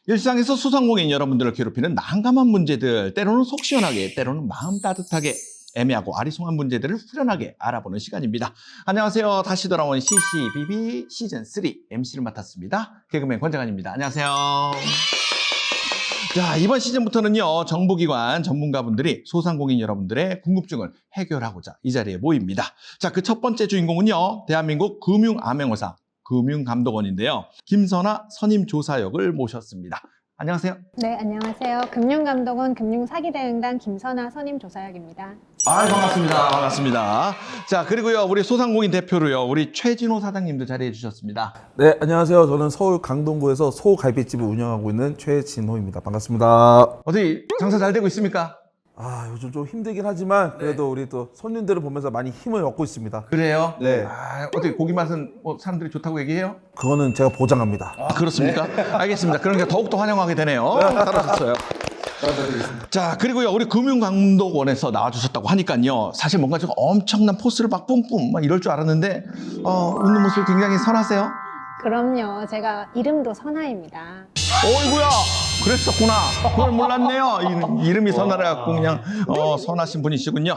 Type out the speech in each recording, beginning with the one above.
일상에서 소상공인 여러분들을 괴롭히는 난감한 문제들, 때로는 속 시원하게, 때로는 마음 따뜻하게, 애매하고 아리송한 문제들을 후련하게 알아보는 시간입니다. 안녕하세요. 다시 돌아온 CCBB 시즌3 MC를 맡았습니다. 개그맨 권장환입니다. 안녕하세요. 자, 이번 시즌부터는요, 정부기관 전문가분들이 소상공인 여러분들의 궁금증을 해결하고자 이 자리에 모입니다. 자, 그 첫 번째 주인공은요, 대한민국 금융암행어사 금융감독원인데요. 김선아 선임조사역을 모셨습니다. 안녕하세요. 네, 안녕하세요. 금융감독원 금융사기대응단 김선아 선임조사역입니다. 반갑습니다. 반갑습니다. 자, 그리고요, 우리 소상공인 대표로요, 우리 최진호 사장님도 자리해 주셨습니다. 네, 안녕하세요. 저는 서울 강동구에서 소갈비집을 운영하고 있는 최진호입니다. 반갑습니다. 어떻게 장사 잘 되고 있습니까? 요즘 좀 힘들긴 하지만 그래도 우리 또 손님들을 보면서 많이 힘을 얻고 있습니다. 그래요? 네. 어떻게 고기 맛은 사람들이 좋다고 얘기해요? 그거는 제가 보장합니다. 그렇습니까? 알겠습니다. 그러니까 더욱더 환영하게 되네요. 잘하셨어요. 자, 그리고요, 우리 금융감독원에서 나와주셨다고 하니까요, 사실 뭔가 좀 엄청난 포스를 막 뿜뿜 막 이럴 줄 알았는데, 웃는 모습이 굉장히 선하세요. 그럼요. 제가 이름도 선아입니다. 어이구야, 그랬었구나. 그걸 몰랐네요. 이름이 선하라갖고 그냥 선하신 분이시군요.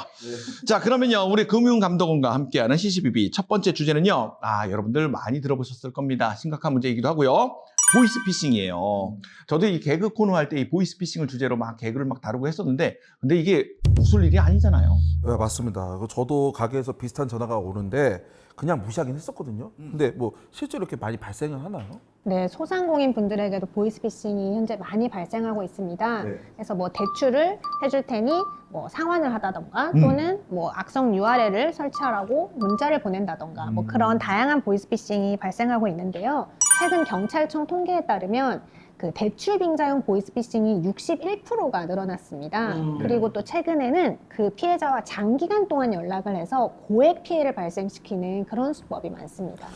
자, 그러면요, 우리 금융감독원과 함께하는 CCBB 첫 번째 주제는요, 여러분들 많이 들어보셨을 겁니다. 심각한 문제이기도 하고요. 보이스피싱이에요. 저도 이 개그 코너 할 때 이 보이스피싱을 주제로 막 개그를 막 다루고 했었는데, 근데 이게 웃을 일이 아니잖아요. 네, 맞습니다. 저도 가게에서 비슷한 전화가 오는데 그냥 무시하긴 했었거든요. 근데 뭐 실제로 이렇게 많이 발생을 하나요? 네, 소상공인 분들에게도 보이스피싱이 현재 많이 발생하고 있습니다. 네. 그래서 뭐 대출을 해줄 테니 뭐 상환을 하다던가 또는 뭐 악성 URL을 설치하라고 문자를 보낸다던가 뭐 그런 다양한 보이스피싱이 발생하고 있는데요. 최근 경찰청 통계에 따르면 그 대출 빙자형 보이스피싱이 61%가 늘어났습니다. 그리고 또 최근에는 그 피해자와 장기간 동안 연락을 해서 고액 피해를 발생시키는 그런 수법이 많습니다.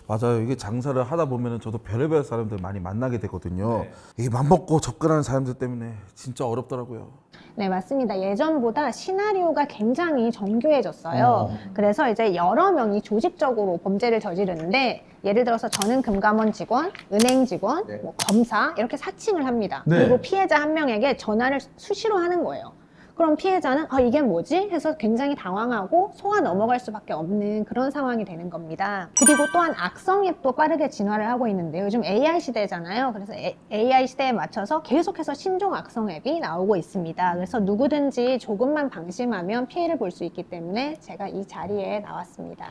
맞아요. 이게 장사를 하다 보면은 저도 별의별 사람들 많이 만나게 되거든요. 이 맘먹고 접근하는 사람들 때문에 진짜 어렵더라고요. 네, 맞습니다. 예전보다 시나리오가 굉장히 정교해졌어요. 그래서 이제 여러 명이 조직적으로 범죄를 저지르는데, 예를 들어서 저는 금감원 직원, 은행 직원, 뭐 검사 이렇게 사칭을 합니다. 네. 그리고 피해자 한 명에게 전화를 수시로 하는 거예요. 그럼 피해자는 이게 뭐지? 해서 굉장히 당황하고 속아 넘어갈 수밖에 없는 그런 상황이 되는 겁니다. 그리고 또한 악성 앱도 빠르게 진화를 하고 있는데요. 요즘 AI 시대잖아요. 그래서 AI 시대에 맞춰서 계속해서 신종 악성 앱이 나오고 있습니다. 그래서 누구든지 조금만 방심하면 피해를 볼 수 있기 때문에 제가 이 자리에 나왔습니다.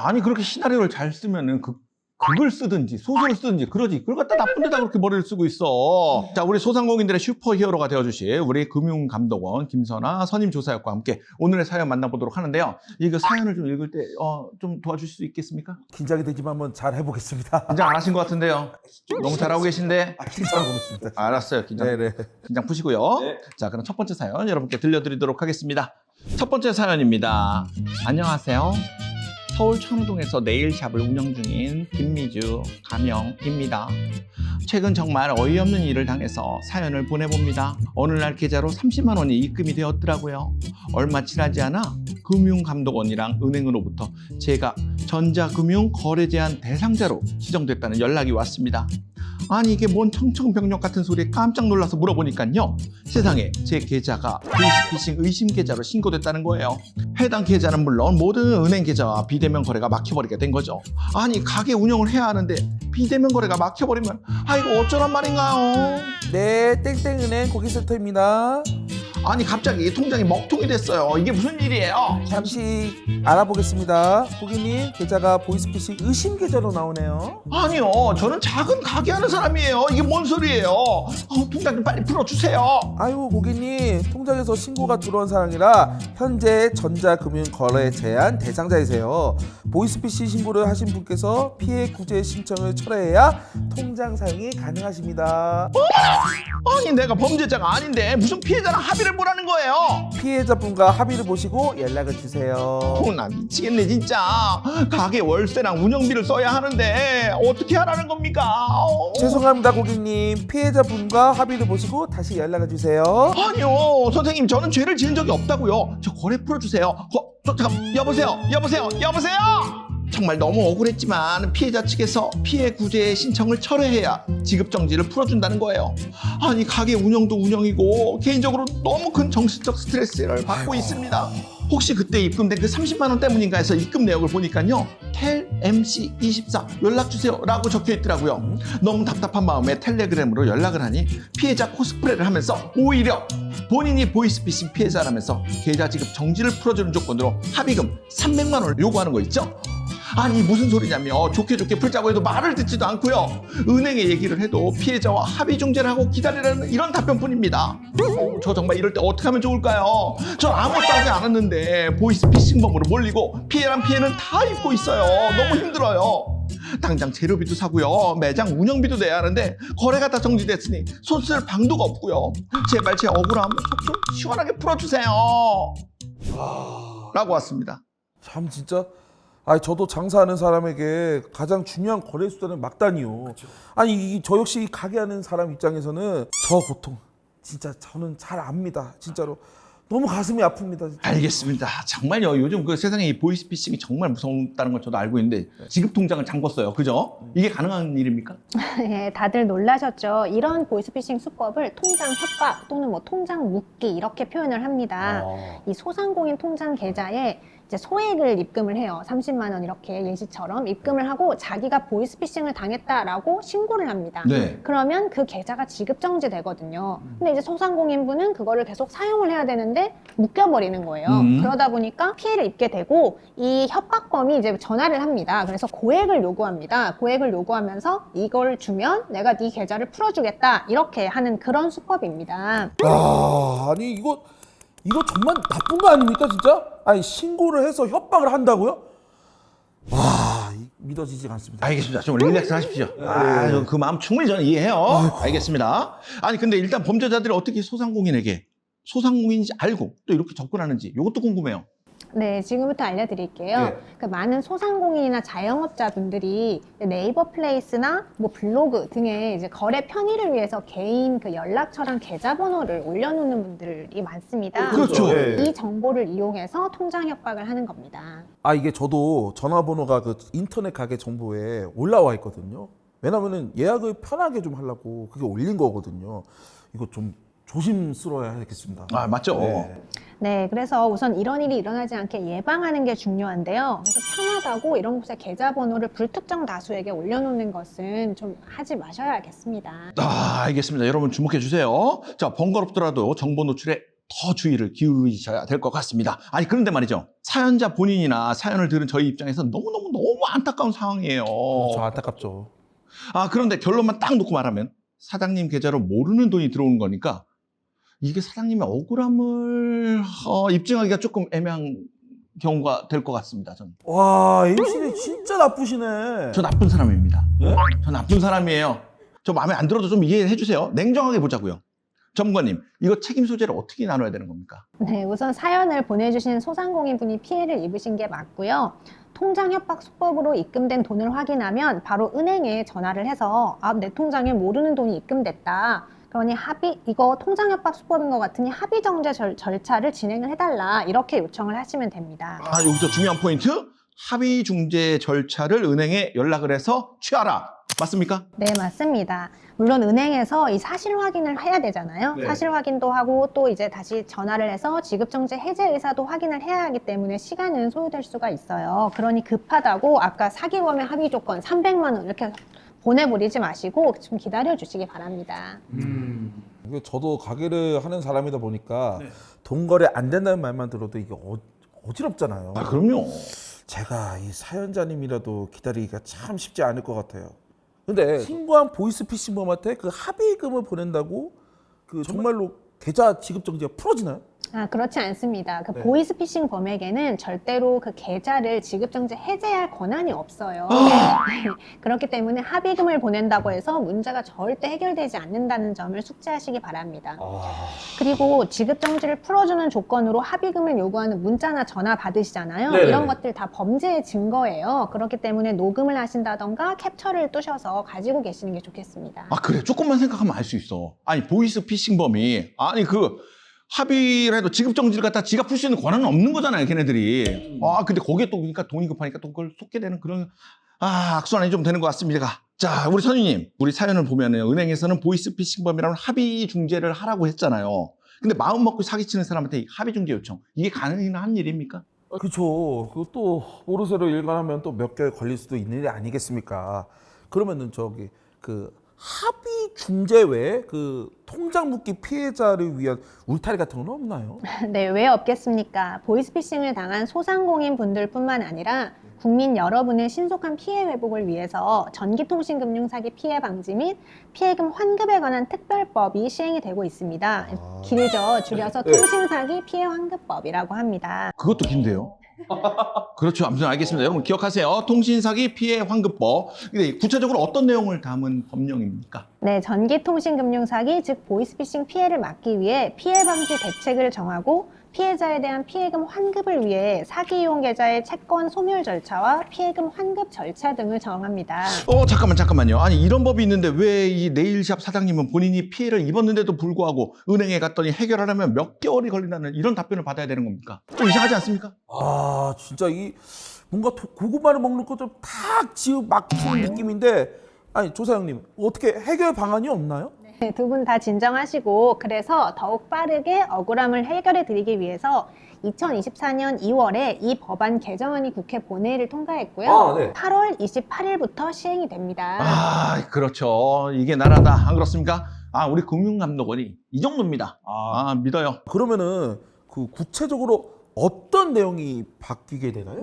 아니 그렇게 시나리오를 잘 쓰면은 극을 쓰든지 소설을 쓰든지 그러지. 그걸 갖다 나쁜 데다 그렇게 머리를 쓰고 있어. 자, 우리 소상공인들의 슈퍼히어로가 되어주실 우리 금융감독원 김선아 선임조사역과 함께 오늘의 사연 만나보도록 하는데요. 이거 사연을 좀 읽을 때 좀 도와주실 수 있겠습니까? 긴장이 되지만 한번 잘 해보겠습니다. 긴장 안 하신 것 같은데요. 너무 잘하고 계신데. 긴장하고 있습니다. 알았어요. 긴장 푸시고요. 자, 그럼 첫 번째 사연 여러분께 들려드리도록 하겠습니다. 첫 번째 사연입니다. 안녕하세요. 서울 천호동에서 네일샵을 운영 중인 김미주 가명입니다. 최근 정말 어이없는 일을 당해서 사연을 보내봅니다. 어느 날 계좌로 30만 원이 입금이 되었더라고요. 얼마 지나지 않아 금융감독원이랑 은행으로부터 제가 전자금융 거래 제한 대상자로 지정됐다는 연락이 왔습니다. 아니 이게 뭔 청청병력 같은 소리에 깜짝 놀라서 물어보니까요, 세상에 제 계좌가 보이스피싱 의심 계좌로 신고됐다는 거예요. 해당 계좌는 물론 모든 은행 계좌와 비대면 거래가 막혀버리게 된 거죠. 아니 가게 운영을 해야 하는데 비대면 거래가 막혀버리면 이거 어쩌란 말인가요? 네, 땡땡은행 고객센터입니다. 아니 갑자기 통장이 먹통이 됐어요. 이게 무슨 일이에요? 잠시 알아보겠습니다. 고객님, 계좌가 보이스피싱 의심 계좌로 나오네요. 아니요, 저는 작은 가게 하는 사람이에요. 이게 뭔 소리예요? 통장 좀 빨리 풀어주세요. 아유, 고객님, 통장에서 신고가 들어온 사항이라 현재 전자금융 거래 제한 대상자이세요. 보이스피싱 신고를 하신 분께서 피해 구제 신청을 철회해야 통장 사용이 가능하십니다. 아니 내가 범죄자가 아닌데 무슨 피해자랑 합의를 보라는 거예요? 피해자분과 합의를 보시고 연락을 주세요. 나 미치겠네 진짜. 가게 월세랑 운영비를 써야 하는데 어떻게 하라는 겁니까? 죄송합니다, 고객님. 피해자분과 합의를 보시고 다시 연락을 주세요. 아니요 선생님, 저는 죄를 지은 적이 없다고요. 저 거래 풀어주세요. 잠깐 여보세요. 정말 너무 억울했지만 피해자 측에서 피해 구제 신청을 철회해야 지급 정지를 풀어준다는 거예요. 아니 가게 운영도 운영이고 개인적으로 너무 큰 정신적 스트레스를 받고 있습니다. 혹시 그때 입금된 그 30만 원 때문인가 해서 입금 내역을 보니까요. 텔 MC24 연락주세요 라고 적혀 있더라고요. 너무 답답한 마음에 텔레그램으로 연락을 하니 피해자 코스프레를 하면서 오히려 본인이 보이스피싱 피해자라면서 계좌 지급 정지를 풀어주는 조건으로 합의금 300만 원을 요구하는 거 있죠? 아니 무슨 소리냐며 좋게 풀자고 해도 말을 듣지도 않고요. 은행에 얘기를 해도 피해자와 합의 중재를 하고 기다리라는 이런 답변뿐입니다. 저 정말 이럴 때 어떻게 하면 좋을까요? 전 아무것도 하지 않았는데 보이스피싱범으로 몰리고 피해란 피해는 다 입고 있어요. 너무 힘들어요. 당장 재료비도 사고요. 매장 운영비도 내야 하는데 거래가 다 정지됐으니 손 쓸 방도가 없고요. 제발 제 억울함 속 좀 시원하게 풀어주세요. 라고 왔습니다. 참 진짜. 아니 저도 장사하는 사람에게 가장 중요한 거래 수단은 막단이요. 그쵸. 아니 저 역시 가게 하는 사람 입장에서는 저 고통 진짜 저는 잘 압니다. 진짜로 너무 가슴이 아픕니다. 진짜. 알겠습니다. 정말요. 요즘 그 세상에 이 보이스피싱이 정말 무섭다는 걸 저도 알고 있는데 지급 통장을 잠궜어요. 그죠? 이게 가능한 일입니까? 예, 다들 놀라셨죠. 이런 보이스피싱 수법을 통장 협박 또는 뭐 통장 묻기 이렇게 표현을 합니다. 이 소상공인 통장 계좌에 이제 소액을 입금을 해요. 30만 원 이렇게 예시처럼 입금을 하고 자기가 보이스피싱을 당했다라고 신고를 합니다. 네. 그러면 그 계좌가 지급 정지되거든요. 근데 이제 소상공인분은 그거를 계속 사용을 해야 되는데 묶여버리는 거예요. 그러다 보니까 피해를 입게 되고 이 협박범이 이제 전화를 합니다. 그래서 고액을 요구합니다. 고액을 요구하면서 이걸 주면 내가 네 계좌를 풀어주겠다 이렇게 하는 그런 수법입니다. 아니 이거 정말 나쁜 거 아닙니까 진짜? 아니 신고를 해서 협박을 한다고요? 믿어지지 않습니다. 알겠습니다. 좀 릴렉스 하십시오. 그 마음 충분히 저는 이해해요. 알겠습니다. 아니 근데 일단 범죄자들이 어떻게 소상공인에게 소상공인인지 알고 또 이렇게 접근하는지 이것도 궁금해요. 네, 지금부터 알려드릴게요. 네. 그 많은 소상공인이나 자영업자분들이 네이버 플레이스나 뭐 블로그 등에 이제 거래 편의를 위해서 개인 그 연락처랑 계좌번호를 올려놓는 분들이 많습니다. 그렇죠. 이 정보를 이용해서 통장 협박을 하는 겁니다. 이게 저도 전화번호가 그 인터넷 가게 정보에 올라와 있거든요. 왜냐면은 예약을 편하게 좀 하려고 그게 올린 거거든요. 이거 좀 조심스러워야겠습니다. 맞죠. 네, 그래서 우선 이런 일이 일어나지 않게 예방하는 게 중요한데요. 그래서 편하다고 이런 곳에 계좌번호를 불특정 다수에게 올려놓는 것은 좀 하지 마셔야겠습니다. 알겠습니다. 여러분 주목해 주세요. 자, 번거롭더라도 정보 노출에 더 주의를 기울이셔야 될 것 같습니다. 아니 그런데 말이죠. 사연자 본인이나 사연을 들은 저희 입장에서 너무 안타까운 상황이에요. 저 안타깝죠. 그런데 결론만 딱 놓고 말하면 사장님 계좌로 모르는 돈이 들어오는 거니까 이게 사장님의 억울함을 입증하기가 조금 애매한 경우가 될 것 같습니다. 저는. 와, MC는 진짜 나쁘시네. 저 나쁜 사람입니다. 네? 저 나쁜 사람이에요. 저 마음에 안 들어도 좀 이해해 주세요. 냉정하게 보자고요. 전문가님, 이거 책임 소재를 어떻게 나눠야 되는 겁니까? 네, 우선 사연을 보내주신 소상공인 분이 피해를 입으신 게 맞고요. 통장 협박 수법으로 입금된 돈을 확인하면 바로 은행에 전화를 해서 내 통장에 모르는 돈이 입금됐다. 그러니 이거 통장 협박 수법인 것 같으니 합의 정제 절차를 진행을 해달라. 이렇게 요청을 하시면 됩니다. 여기서 중요한 포인트. 합의 중재 절차를 은행에 연락을 해서 취하라. 맞습니까? 네, 맞습니다. 물론 은행에서 이 사실 확인을 해야 되잖아요. 네. 사실 확인도 하고 또 이제 다시 전화를 해서 지급정지 해제 의사도 확인을 해야 하기 때문에 시간은 소요될 수가 있어요. 그러니 급하다고 아까 사기범의 합의 조건 300만 원 이렇게 보내버리지 마시고 좀 기다려 주시기 바랍니다. 저도 가게를 하는 사람이다 보니까 돈 거래 안 된다는 말만 들어도 이게 어지럽잖아요. 그럼요. 제가 이 사연자님이라도 기다리기가 참 쉽지 않을 것 같아요. 근데 신고한 보이스피싱범한테 그 합의금을 보낸다고 그 정말로 계좌 지급 정지가 풀어지나요? 그렇지 않습니다. 그 네. 보이스피싱 범에게는 절대로 그 계좌를 지급정지 해제할 권한이 없어요. 네. 그렇기 때문에 합의금을 보낸다고 해서 문제가 절대 해결되지 않는다는 점을 숙지하시기 바랍니다. 그리고 지급정지를 풀어주는 조건으로 합의금을 요구하는 문자나 전화 받으시잖아요. 네네. 이런 것들 다 범죄의 증거예요. 그렇기 때문에 녹음을 하신다던가 캡처를 뜨셔서 가지고 계시는 게 좋겠습니다. 그래. 조금만 생각하면 알 수 있어. 아니 보이스피싱범이 그 합의를 해도 지급 정지를 갖다 지가 풀 수 있는 권한은 없는 거잖아요, 걔네들이. 근데 거기에 또 그러니까 돈이 급하니까 또 그걸 속게 되는 그런 악순환이 좀 되는 것 같습니다. 자, 우리 선생님, 우리 사연을 보면은 은행에서는 보이스피싱범이라는 합의 중재를 하라고 했잖아요. 근데 마음 먹고 사기치는 사람한테 합의 중재 요청, 이게 가능한 일입니까? 그렇죠. 그또 모르쇠로 일관하면 또 몇 개월 걸릴 수도 있는 일이 아니겠습니까? 그러면은 그 합의 중재 외에 그 통장 묶기 피해자를 위한 울타리 같은 건 없나요? 네, 왜 없겠습니까? 보이스피싱을 당한 소상공인 분들뿐만 아니라 국민 여러분의 신속한 피해 회복을 위해서 전기통신금융사기 피해 방지 및 피해금 환급에 관한 특별법이 시행이 되고 있습니다. 길죠. 줄여서 네. 통신사기 피해 환급법이라고 합니다. 그것도 긴데요. 그렇죠. 아무튼 알겠습니다. 여러분 기억하세요. 통신사기 피해 환급법. 근데 구체적으로 어떤 내용을 담은 법령입니까? 네, 전기통신금융사기 즉 보이스피싱 피해를 막기 위해 피해 방지 대책을 정하고 피해자에 대한 피해금 환급을 위해 사기 이용 계좌의 채권 소멸 절차와 피해금 환급 절차 등을 정합니다. 잠깐만요. 아니 이런 법이 있는데 왜 이 네일샵 사장님은 본인이 피해를 입었는데도 불구하고 은행에 갔더니 해결하려면 몇 개월이 걸린다는 이런 답변을 받아야 되는 겁니까? 좀 이상하지 않습니까? 진짜 이 뭔가 고구마를 먹는 것 좀 탁 지어 막히는 느낌인데, 아니 조사장님 어떻게 해결 방안이 없나요? 네, 두 분 다 진정하시고 그래서 더욱 빠르게 억울함을 해결해 드리기 위해서 2024년 2월에 이 법안 개정안이 국회 본회의를 통과했고요. 네. 8월 28일부터 시행이 됩니다. 그렇죠. 이게 나라다. 안 그렇습니까? 우리 금융감독원이 이 정도입니다. 믿어요. 그러면은 그 구체적으로 어떤 내용이 바뀌게 되나요?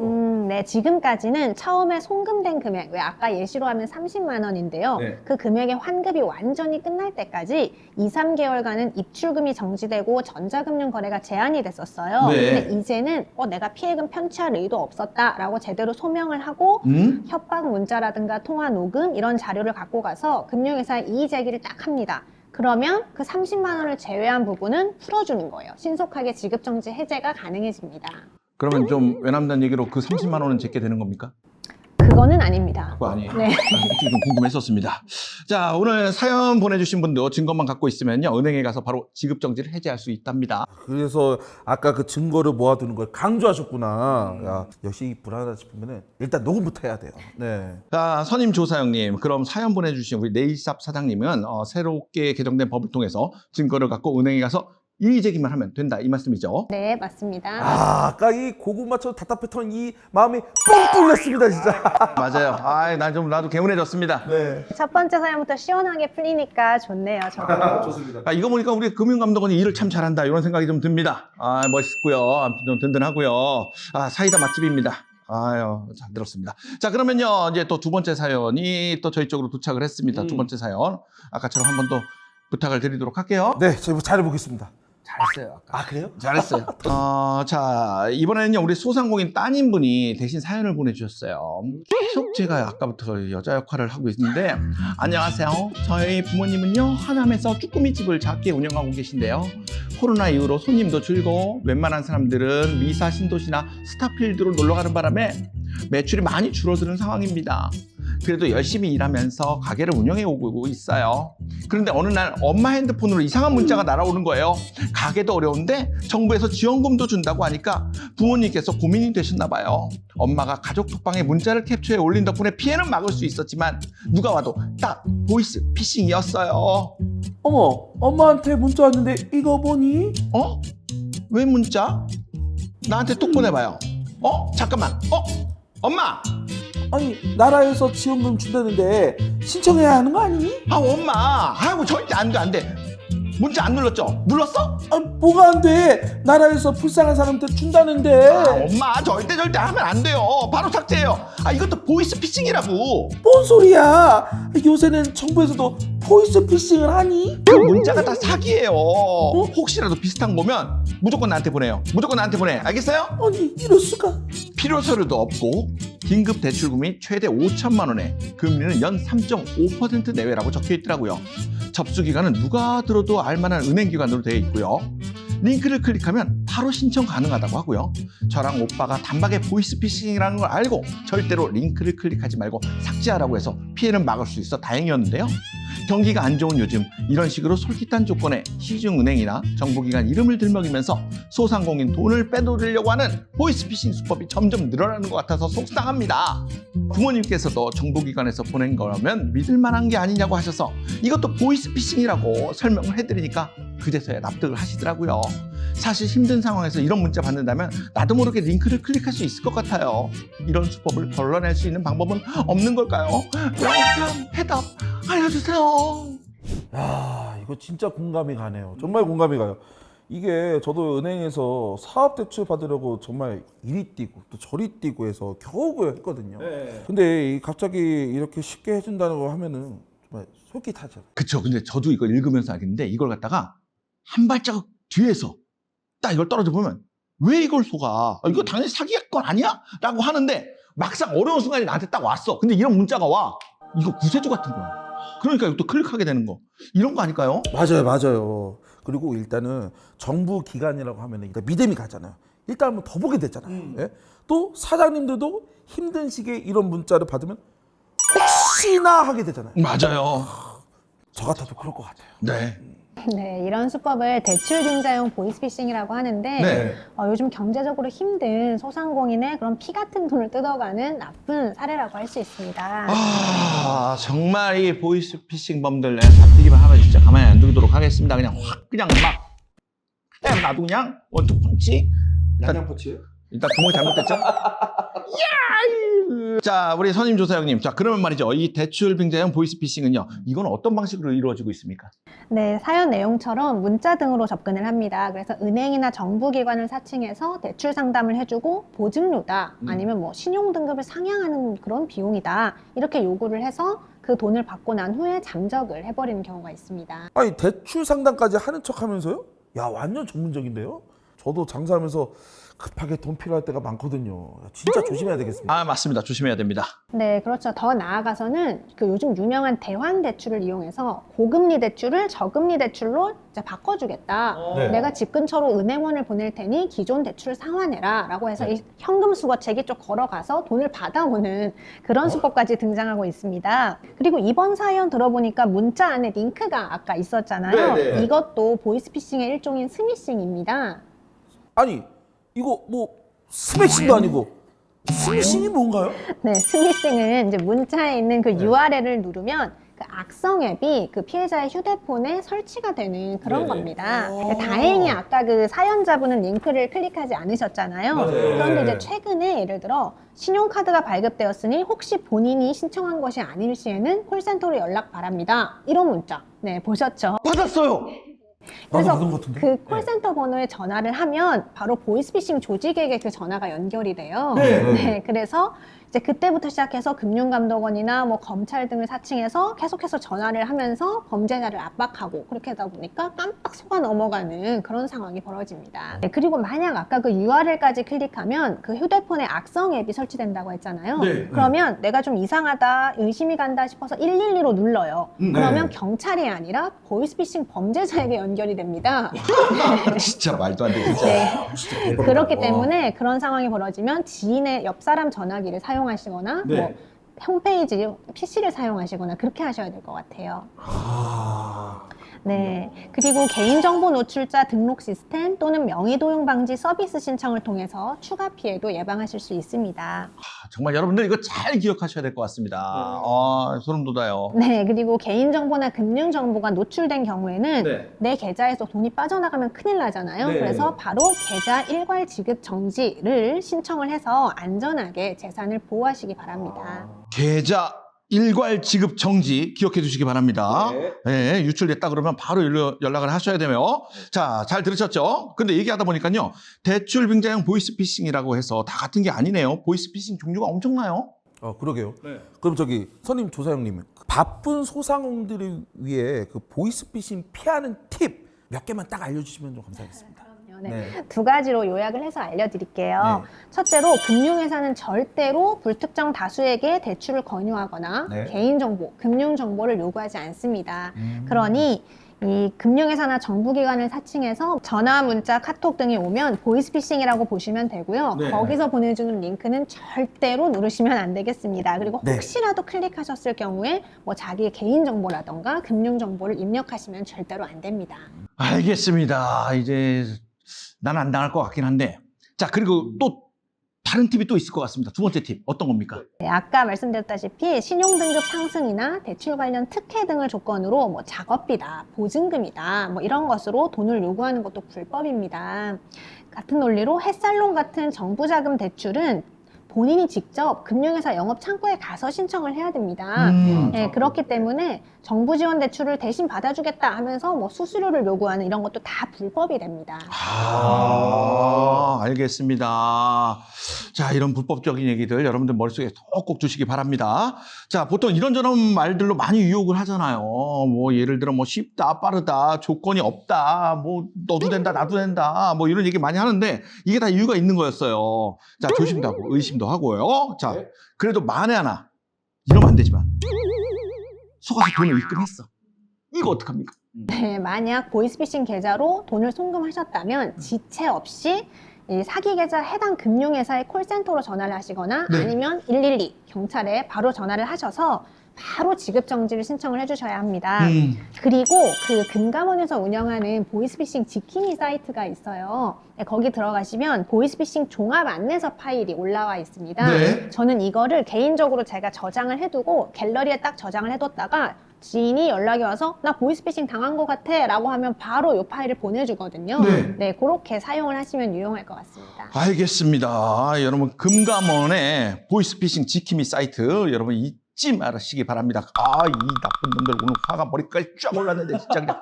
네, 지금까지는 처음에 송금된 금액, 왜 아까 예시로 하면 30만 원인데요. 네. 그 금액의 환급이 완전히 끝날 때까지 2, 3개월간은 입출금이 정지되고 전자금융 거래가 제한이 됐었어요. 네. 근데 이제는 내가 피해금 편취할 의도 없었다라고 제대로 소명을 하고 협박 문자라든가 통화 녹음 이런 자료를 갖고 가서 금융회사에 이의 제기를 딱 합니다. 그러면 그 30만 원을 제외한 부분은 풀어주는 거예요. 신속하게 지급정지 해제가 가능해집니다. 그러면 좀 외람된 얘기로 그 30만 원은 제게 되는 겁니까? 그거는 아닙니다. 그거 아니에요. 네. 이게 좀 궁금했었습니다. 자, 오늘 사연 보내주신 분도 증거만 갖고 있으면요, 은행에 가서 바로 지급정지를 해제할 수 있답니다. 그래서 아까 그 증거를 모아두는 걸 강조하셨구나. 야, 역시 불안하다 싶으면은 일단 녹음부터 해야 돼요. 네. 자, 선임 조사형님, 그럼 사연 보내주신 우리 네일샵 사장님은 새롭게 개정된 법을 통해서 증거를 갖고 은행에 가서 이의 제기만 하면 된다, 이 말씀이죠? 네, 맞습니다. 아까 이 고구마처럼 답답했던 이 마음이 뻥 뚫렸습니다, 진짜. 맞아요. 나도 개운해졌습니다. 네. 첫 번째 사연부터 시원하게 풀리니까 좋네요, 저도. 좋습니다. 이거 보니까 우리 금융감독원이 일을 참 잘한다, 이런 생각이 좀 듭니다. 멋있고요. 아무튼 좀 든든하고요. 사이다 맛집입니다. 잘 들었습니다. 자, 그러면요, 이제 또 두 번째 사연이 또 저희 쪽으로 도착을 했습니다. 두 번째 사연. 아까처럼 한 번 더 부탁을 드리도록 할게요. 네, 제가 잘해보겠습니다. 잘했어요. 그래요? 잘했어요. 자, 이번에는요, 우리 소상공인 따님분이 대신 사연을 보내주셨어요. 계속 제가 아까부터 여자 역할을 하고 있는데, 안녕하세요. 저희 부모님은요, 하남에서 쭈꾸미집을 작게 운영하고 계신데요. 코로나 이후로 손님도 줄고, 웬만한 사람들은 미사 신도시나 스타필드로 놀러 가는 바람에 매출이 많이 줄어드는 상황입니다. 그래도 열심히 일하면서 가게를 운영해 오고 있어요. 그런데 어느 날 엄마 핸드폰으로 이상한 문자가 날아오는 거예요. 가게도 어려운데 정부에서 지원금도 준다고 하니까 부모님께서 고민이 되셨나 봐요. 엄마가 가족 톡방에 문자를 캡처해 올린 덕분에 피해는 막을 수 있었지만 누가 와도 딱 보이스 피싱이었어요. 어머, 엄마한테 문자 왔는데 이거 보니? 왜 문자? 나한테 톡 보내봐요. 잠깐만. 엄마! 아니, 나라에서 지원금 준다는데 신청해야 하는 거 아니니? 엄마! 절대 안 돼. 문자 안 눌렀죠? 눌렀어? 뭐가 안 돼? 나라에서 불쌍한 사람한테 준다는데. 엄마, 절대 하면 안 돼요. 바로 삭제해요. 이것도 보이스 피싱이라고. 뭔 소리야? 요새는 정부에서도 보이스 피싱을 하니? 그 문자가 다 사기예요. 혹시라도 비슷한 거면 무조건 나한테 보내요. 무조건 나한테 보내. 알겠어요? 아니, 이럴 수가. 필요 서류도 없고 긴급 대출금이 최대 5천만 원에 금리는 연 3.5% 내외라고 적혀 있더라고요. 접수 기간은 누가 들어도 알만한 은행 기관으로 되어 있고요. 링크를 클릭하면 바로 신청 가능하다고 하고요. 저랑 오빠가 단박에 보이스피싱이라는 걸 알고 절대로 링크를 클릭하지 말고 삭제하라고 해서 피해는 막을 수 있어 다행이었는데요. 경기가 안 좋은 요즘 이런 식으로 솔깃한 조건에 시중은행이나 정부기관 이름을 들먹이면서 소상공인 돈을 빼돌리려고 하는 보이스피싱 수법이 점점 늘어나는 것 같아서 속상합니다. 부모님께서도 정부기관에서 보낸 거라면 믿을 만한 게 아니냐고 하셔서 이것도 보이스피싱이라고 설명을 해드리니까 그제서야 납득을 하시더라고요. 사실 힘든 상황에서 이런 문자 받는다면 나도 모르게 링크를 클릭할 수 있을 것 같아요. 이런 수법을 걸러낼 수 있는 방법은 없는 걸까요? 참 해답 알려주세요. 야, 이거 진짜 공감이 가네요. 정말 공감이 가요. 이게 저도 은행에서 사업 대출 받으려고 정말 이리 뛰고 또 저리 뛰고 해서 겨우 했거든요. 근데 갑자기 이렇게 쉽게 해준다는 거 하면은 정말 솔깃하죠. 그쵸. 근데 저도 이걸 읽으면서 알겠는데 이걸 갖다가 한 발자국 뒤에서 딱 이걸 떨어져 보면 왜 이걸 속아? 이거 당연히 사기건 아니야? 라고 하는데 막상 어려운 순간이 나한테 딱 왔어. 근데 이런 문자가 와. 이거 구세주 같은 거야. 그러니까 이거 또 클릭하게 되는 거. 이런 거 아닐까요? 맞아요, 맞아요. 그리고 일단은 정부 기관이라고 하면 일단 믿음이 가잖아요. 일단 한번 더 보게 되잖아요. 예? 또 사장님들도 힘든 시기에 이런 문자를 받으면 혹시나 하게 되잖아요. 맞아요. 저 같아도 그럴 것 같아요. 네. 네, 이런 수법을 대출 빙자용 보이스피싱이라고 하는데 네. 요즘 경제적으로 힘든 소상공인의 그런 피 같은 돈을 뜯어가는 나쁜 사례라고 할 수 있습니다. 아, 정말 이 보이스피싱범들 내가 잡히기만 하면 진짜 가만히 안 두도록 하겠습니다. 그냥 확 그냥 막 그냥 나도 그냥 원투 펀치. 양양포치예요? 일단 구멍이 잘못됐죠? 자, 우리 선임 조사장님. 자, 그러면 말이죠. 이 대출 빙자형 보이스피싱은요. 이건 어떤 방식으로 이루어지고 있습니까? 네, 사연 내용처럼 문자 등으로 접근을 합니다. 그래서 은행이나 정부기관을 사칭해서 대출 상담을 해주고 보증료다 아니면 뭐 신용등급을 상향하는 그런 비용이다 이렇게 요구를 해서 그 돈을 받고 난 후에 잠적을 해버리는 경우가 있습니다. 아니 대출 상담까지 하는 척하면서요? 야, 완전 전문적인데요? 저도 장사하면서 급하게 돈 필요할 때가 많거든요. 진짜 조심해야 되겠습니다. 아, 맞습니다. 조심해야 됩니다. 네, 그렇죠. 더 나아가서는 그 요즘 유명한 대환 대출을 이용해서 고금리 대출을 저금리 대출로 이제 바꿔주겠다. 네. 내가 집 근처로 은행원을 보낼 테니 기존 대출을 상환해라 라고 해서 이 현금 수거책이 쭉 걸어가서 돈을 받아오는 그런 수법까지 등장하고 있습니다. 그리고 이번 사연 들어보니까 문자 안에 링크가 아까 있었잖아요. 네. 이것도 보이스피싱의 일종인 스미싱입니다. 아니 이거 뭐 스매싱도 아니고 스매싱이 뭔가요? 네, 스미싱은 이제 문자에 있는 그 URL을 누르면 그 악성 앱이 그 피해자의 휴대폰에 설치가 되는 그런 겁니다. 다행히 아까 그 사연자분은 링크를 클릭하지 않으셨잖아요. 그런데 이제 최근에 예를 들어 신용카드가 발급되었으니 혹시 본인이 신청한 것이 아닐 시에는 콜센터로 연락 바랍니다. 이런 문자. 네, 보셨죠? 받았어요. 그래서 받은 것 같은데? 그 콜센터 번호에 전화를 하면 바로 보이스피싱 조직에게 그 전화가 연결이 돼요. 네. 그래서 이제 그때부터 시작해서 금융감독원이나 뭐 검찰 등을 사칭해서 계속해서 전화를 하면서 범죄자를 압박하고 그렇게 하다 보니까 깜빡 속아 넘어가는 그런 상황이 벌어집니다. 네, 그리고 만약 아까 그 URL까지 클릭하면 그 휴대폰에 악성 앱이 설치된다고 했잖아요. 그러면 내가 좀 이상하다, 의심이 간다 싶어서 112로 눌러요. 그러면 경찰이 아니라 보이스피싱 범죄자에게 연결이 됩니다. 진짜 말도 안 돼, 진짜. 네. 그렇기 때문에 그런 상황이 벌어지면 지인의 옆 사람 전화기를 사용하시거나 뭐 홈페이지 PC를 사용하시거나 그렇게 하셔야 될 것 같아요. 네. 그리고 개인정보 노출자 등록 시스템 또는 명의도용 방지 서비스 신청을 통해서 추가 피해도 예방하실 수 있습니다. 정말 여러분들 이거 잘 기억하셔야 될 것 같습니다. 아, 소름 돋아요. 네. 그리고 개인정보나 금융정보가 노출된 경우에는 내 계좌에서 돈이 빠져나가면 큰일 나잖아요. 그래서 바로 계좌 일괄 지급 정지를 신청을 해서 안전하게 재산을 보호하시기 바랍니다. 계좌 일괄 지급 정지 기억해 주시기 바랍니다. 네, 유출됐다 그러면 바로 연락을 하셔야 되며. 자, 잘 들으셨죠? 근데 얘기하다 보니까요. 대출 빙자형 보이스피싱이라고 해서 다 같은 게 아니네요. 보이스피싱 종류가 엄청나요. 그러게요. 그럼 저기 선임 조사장님, 바쁜 소상공인들을 위해 그 보이스피싱 피하는 팁 몇 개만 딱 알려주시면 좀 감사하겠습니다. 네. 두 가지로 요약을 해서 알려드릴게요. 첫째로 금융회사는 절대로 불특정 다수에게 대출을 권유하거나 개인정보, 금융정보를 요구하지 않습니다. 그러니 이 금융회사나 정부기관을 사칭해서 전화, 문자, 카톡 등이 오면 보이스피싱이라고 보시면 되고요. 네. 거기서 보내주는 링크는 절대로 누르시면 안 되겠습니다. 그리고 네. 혹시라도 클릭하셨을 경우에 뭐 자기의 개인정보라던가 금융정보를 입력하시면 절대로 안 됩니다. 알겠습니다. 이제 난 안 당할 것 같긴 한데. 자, 그리고 또 다른 팁이 또 있을 것 같습니다. 두 번째 팁 어떤 겁니까? 네, 아까 말씀드렸다시피 신용등급 상승이나 대출 관련 특혜 등을 조건으로 뭐 작업비다, 보증금이다, 뭐 이런 것으로 돈을 요구하는 것도 불법입니다. 같은 논리로 햇살론 같은 정부자금 대출은 본인이 직접 금융회사 영업 창구에 가서 신청을 해야 됩니다. 네, 그렇기 때문에 정부 지원 대출을 대신 받아주겠다 하면서 뭐 수수료를 요구하는 이런 것도 다 불법이 됩니다. 알겠습니다. 자, 이런 불법적인 얘기들 여러분들 머릿속에 꼭 두시기 바랍니다. 자, 보통 이런저런 말들로 많이 유혹을 하잖아요. 뭐 예를 들어 뭐 쉽다, 빠르다, 조건이 없다, 뭐 너도 된다, 나도 된다, 뭐 이런 얘기 많이 하는데 이게 다 이유가 있는 거였어요. 자, 조심도 하고 의심도 하고요. 자, 그래도 만에 하나 이러면 안 되지만 속아서 돈을 입금했어. 이거 어떡합니까? 네, 만약 보이스피싱 계좌로 돈을 송금하셨다면 지체 없이 이 사기 계좌 해당 금융회사의 콜센터로 전화를 하시거나 네. 아니면 112 경찰에 바로 전화를 하셔서 바로 지급 정지를 신청을 해주셔야 합니다. 그리고 그 금감원에서 운영하는 보이스피싱 지킴이 사이트가 있어요. 네, 거기 들어가시면 보이스피싱 종합 안내서 파일이 올라와 있습니다. 네. 저는 이거를 개인적으로 제가 저장을 해두고 갤러리에 딱 저장을 해뒀다가 지인이 연락이 와서 나 보이스피싱 당한 것 같아 라고 하면 바로 이 파일을 보내주거든요. 네. 그렇게 사용을 하시면 유용할 것 같습니다. 알겠습니다. 여러분 금감원의 보이스피싱 지킴이 사이트 여러분 잊지 마시기 바랍니다. 이 나쁜 놈들 오늘 화가 머리까지 쫙 올랐는데 진짜 그냥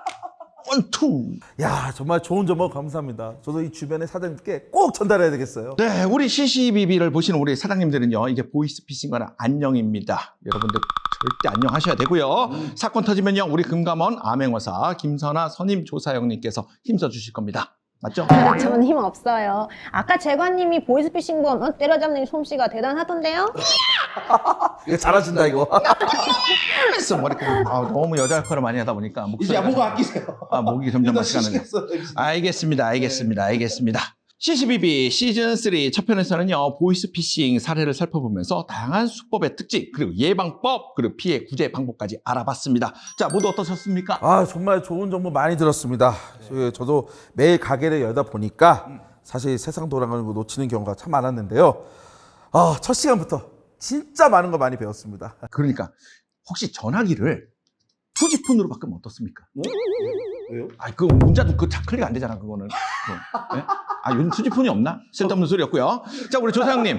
원투. 야, 정말 좋은 정보 감사합니다. 저도 이 주변의 사장님께 꼭 전달해야 되겠어요. 네, 우리 CCBB를 보시는 우리 사장님들은요, 이게 보이스피싱과는 안녕입니다. 여러분들 절대 안녕하셔야 되고요. 사건 터지면요, 우리 금감원 암행어사 김선아 선임 조사형님께서 힘써 주실 겁니다. 맞죠? 저는 힘 없어요. 아까 재관님이 보이스피싱범 때려잡는 솜씨가 대단하던데요? 이거 잘하신다 이거. 그래서 머리카락 너무 여자 역할을 많이 하다 보니까 목소리가 아끼세요. 목이 점점 마시가는데. 알겠습니다. CCBB 시즌3 첫 편에서는요, 보이스피싱 사례를 살펴보면서 다양한 수법의 특징, 그리고 예방법, 그리고 피해 구제 방법까지 알아봤습니다. 자, 모두 어떠셨습니까? 정말 좋은 정보 많이 들었습니다. 저도 매일 가게를 열다 보니까 사실 세상 돌아가는 거 놓치는 경우가 참 많았는데요. 첫 시간부터 진짜 많은 거 많이 배웠습니다. 그러니까 혹시 전화기를 투지폰으로 바꾸면 어떻습니까? 왜요? 그 문자도 그 클릭 안 되잖아, 그거는. 네? 요즘 투지폰이 없나? 쓸데없는 소리였고요. 자, 우리 조사형님.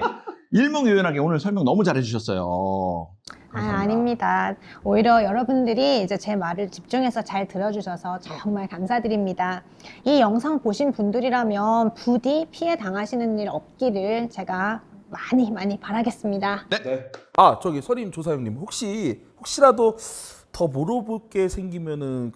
일목요연하게 오늘 설명 너무 잘해주셨어요. 아닙니다. 오히려 여러분들이 이제 제 말을 집중해서 잘 들어주셔서 정말 감사드립니다. 이 영상 보신 분들이라면 부디 피해 당하시는 일 없기를 제가 많이 바라겠습니다. 저기 선임 조사형님 혹시라도 더 물어볼 게 생기면은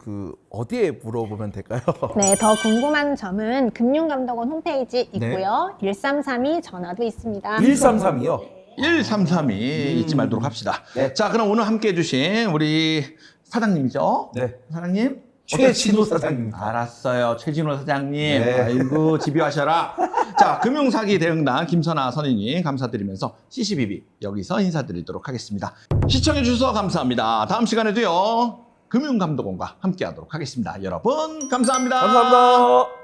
어디에 물어보면 될까요? 네, 더 궁금한 점은 금융감독원 홈페이지 있고요. 1332 전화도 있습니다. 1332요? 1332 잊지 말도록 합시다. 자, 그럼 오늘 함께 해주신 우리 사장님이죠? 네. 사장님? 최진호 사장님. 알았어요. 최진호 사장님. 네. 아이고, 집요하셔라. 자, 금융사기 대응단 김선아 선임님 감사드리면서 CCBB 여기서 인사드리도록 하겠습니다. 시청해주셔서 감사합니다. 다음 시간에도요, 금융감독원과 함께 하도록 하겠습니다. 여러분, 감사합니다. 감사합니다.